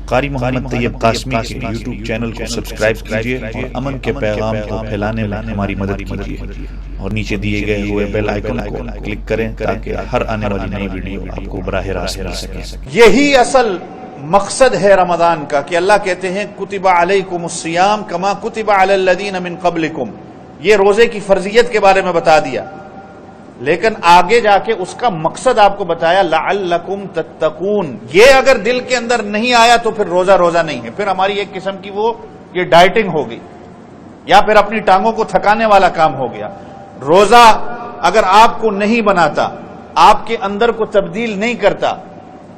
قاری محمد طیب قاسمی کے YouTube channel کو سبسکرائب کیجیے اور امن کے پیغام کو پھیلانے میں ہماری مدد کیجیے اور نیچے دیے گئے ہوئے بیل آئیکن کو کلک کریں تاکہ ہر آنے والی نئی ویڈیو آپ کو براہ راست مل سکے۔ یہی اصل مقصد ہے رمضان کا کہ اللہ کہتے ہیں کتب علیکم الصیام کما کتب علی الذین من قبلکم، یہ روزے کی فرضیت کے بارے میں بتا دیا، لیکن آگے جا کے اس کا مقصد آپ کو بتایا لعلکم تتقون۔ یہ اگر دل کے اندر نہیں آیا تو پھر روزہ نہیں ہے، پھر ہماری ایک قسم کی یہ ڈائٹنگ ہو گئی یا پھر اپنی ٹانگوں کو تھکانے والا کام ہو گیا۔ روزہ اگر آپ کو نہیں بناتا، آپ کے اندر کو تبدیل نہیں کرتا،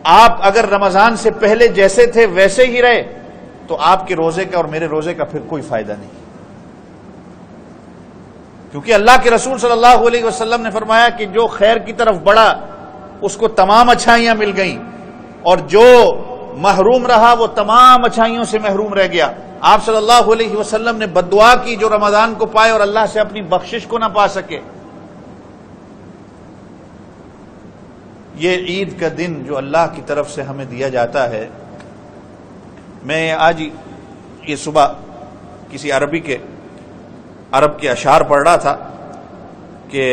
آپ اگر رمضان سے پہلے جیسے تھے ویسے ہی رہے تو آپ کے روزے کا اور میرے روزے کا پھر کوئی فائدہ نہیں، کیونکہ اللہ کے رسول صلی اللہ علیہ وسلم نے فرمایا کہ جو خیر کی طرف بڑھا اس کو تمام اچھائیاں مل گئیں، اور جو محروم رہا وہ تمام اچھائیوں سے محروم رہ گیا۔ آپ صلی اللہ علیہ وسلم نے بد دعا کی جو رمضان کو پائے اور اللہ سے اپنی بخشش کو نہ پا سکے۔ یہ عید کا دن جو اللہ کی طرف سے ہمیں دیا جاتا ہے، میں آج یہ صبح کسی عرب کے اشعار پڑھ رہا تھا کہ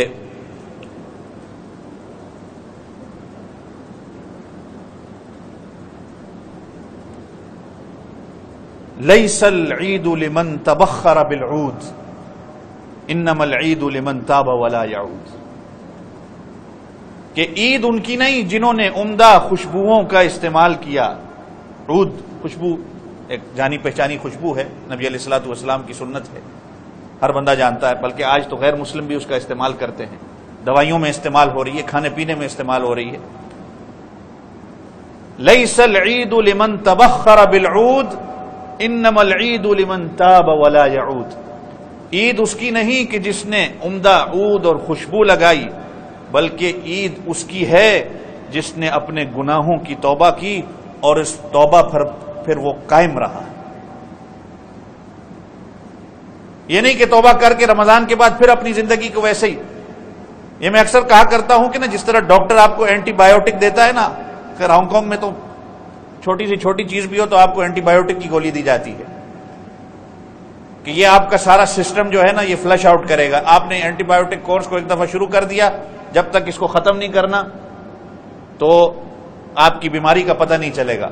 لیس العید لمن تبخر بالعود انما العید لمن تاب ولا یعود، کہ عید ان کی نہیں جنہوں نے عمدہ خوشبوؤں کا استعمال کیا۔ عود خوشبو ایک جانی پہچانی خوشبو ہے، نبی علیہ الصلوۃ والسلام کی سنت ہے، ہر بندہ جانتا ہے، بلکہ آج تو غیر مسلم بھی اس کا استعمال کرتے ہیں، دوائیوں میں استعمال ہو رہی ہے، کھانے پینے میں استعمال ہو رہی ہے۔ لیس العید لمن تبخر بالعود انما العید لمن تاب ولا یعود، عید اس کی نہیں کہ جس نے عمدہ عود اور خوشبو لگائی، بلکہ عید اس کی ہے جس نے اپنے گناہوں کی توبہ کی اور اس توبہ پر پھر وہ قائم رہا۔ یہ نہیں کہ توبہ کر کے رمضان کے بعد پھر اپنی زندگی کو ویسے ہی، یہ میں اکثر کہا کرتا ہوں کہ نا جس طرح ڈاکٹر آپ کو اینٹی بایوٹک دیتا ہے نا، خیر ہانگ کانگ میں تو چھوٹی سی چھوٹی چیز بھی ہو تو آپ کو اینٹی بایوٹک کی گولی دی جاتی ہے کہ یہ آپ کا سارا سسٹم جو ہے نا یہ فلش آؤٹ کرے گا۔ آپ نے اینٹی بایوٹک کورس کو ایک دفعہ شروع کر دیا، جب تک اس کو ختم نہیں کرنا تو آپ کی بیماری کا پتہ نہیں چلے گا،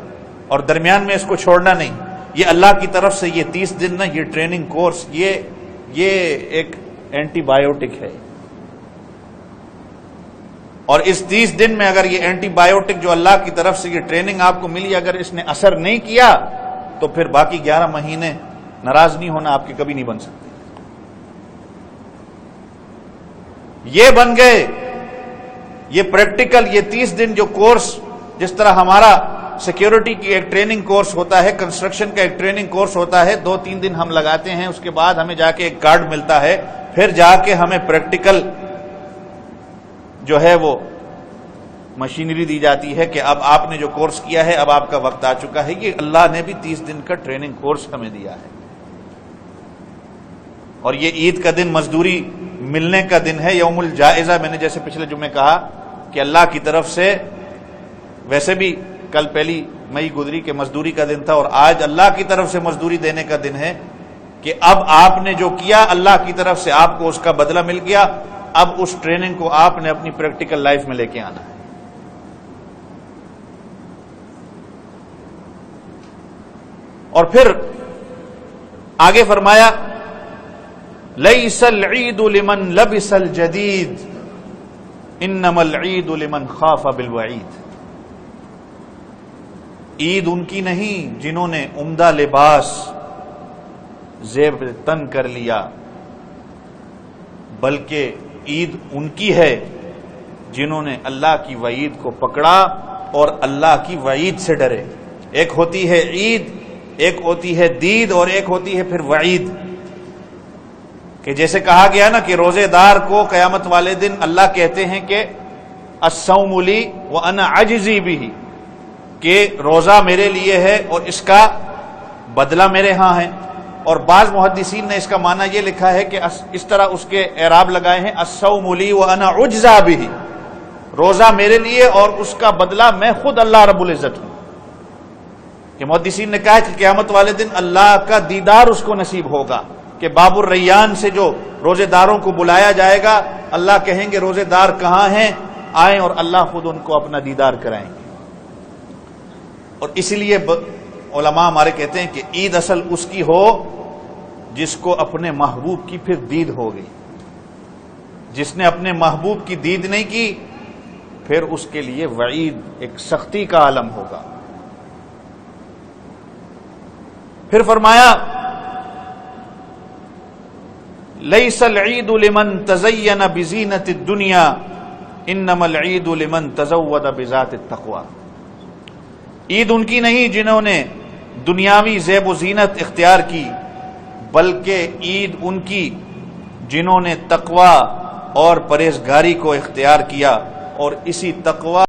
اور درمیان میں اس کو چھوڑنا نہیں۔ یہ اللہ کی طرف سے یہ 30 دن نا، یہ ٹریننگ کورس، یہ ایک اینٹی بایوٹک ہے، اور اس 30 دن میں اگر یہ اینٹی بایوٹک جو اللہ کی طرف سے یہ ٹریننگ آپ کو ملی، اگر اس نے اثر نہیں کیا تو پھر باقی 11 مہینے ناراض نہیں ہونا آپ کے کبھی نہیں بن سکتے۔ یہ بن گئے، یہ پریکٹیکل، یہ 30 دن جو کورس، جس طرح ہمارا سیکیورٹی کی ایک ٹریننگ کورس ہوتا ہے، کنسٹرکشن کا ایک ٹریننگ کورس ہوتا ہے، 2-3 دن ہم لگاتے ہیں، اس کے بعد ہمیں جا کے ایک کارڈ ملتا ہے، پھر جا کے ہمیں پریکٹیکل جو ہے وہ مشینری دی جاتی ہے کہ اب آپ نے جو کورس کیا ہے اب آپ کا وقت آ چکا ہے۔ یہ اللہ نے بھی 30 دن کا ٹریننگ کورس ہمیں دیا ہے، اور یہ عید کا دن مزدوری ملنے کا دن ہے، یوم الجائزہ۔ میں نے جیسے پچھلے جمعے کہا کہ اللہ کی طرف سے ویسے بھی کل 1 مئی گزری کے مزدوری کا دن تھا، اور آج اللہ کی طرف سے مزدوری دینے کا دن ہے کہ اب آپ نے جو کیا اللہ کی طرف سے آپ کو اس کا بدلہ مل گیا، اب اس ٹریننگ کو آپ نے اپنی پریکٹیکل لائف میں لے کے آنا ہے۔ اور پھر آگے فرمایا لیس العید لمن لبس الجدید انما العید لمن خاف بالوعید، عید ان کی نہیں جنہوں نے عمدہ لباس زیب تن کر لیا، بلکہ عید ان کی ہے جنہوں نے اللہ کی وعید کو پکڑا اور اللہ کی وعید سے ڈرے۔ ایک ہوتی ہے عید، ایک ہوتی ہے دید، اور ایک ہوتی ہے پھر وعید، کہ جیسے کہا گیا نا کہ روزے دار کو قیامت والے دن اللہ کہتے ہیں کہ الصوم لی وانا اجزی بہ، کہ روزہ میرے لیے ہے اور اس کا بدلہ میرے ہاں ہے۔ اور بعض محدثین نے اس کا معنی یہ لکھا ہے کہ اس طرح اس کے اعراب لگائے ہیں الصوم لی وانا اجزی بہ، روزہ میرے لیے اور اس کا بدلہ میں خود اللہ رب العزت ہوں۔ کہ محدثین نے کہا کہ قیامت والے دن اللہ کا دیدار اس کو نصیب ہوگا، کہ باب الریان سے جو روزے داروں کو بلایا جائے گا، اللہ کہیں گے روزے دار کہاں ہیں، آئیں، اور اللہ خود ان کو اپنا دیدار کرائیں گے۔ اور اسی لیے علماء ہمارے کہتے ہیں کہ عید اصل اس کی ہو جس کو اپنے محبوب کی پھر دید ہو گئی۔ جس نے اپنے محبوب کی دید نہیں کی پھر اس کے لیے وعید، ایک سختی کا عالم ہوگا۔ پھر فرمایا لیس العید لمن تزین بزینت الدنیا انما العید لمن تزود بذات التقوی۔ عید ان کی نہیں جنہوں نے دنیاوی زیب و زینت اختیار کی، بلکہ عید ان کی جنہوں نے تقوی اور پرہیزگاری کو اختیار کیا، اور اسی تقوی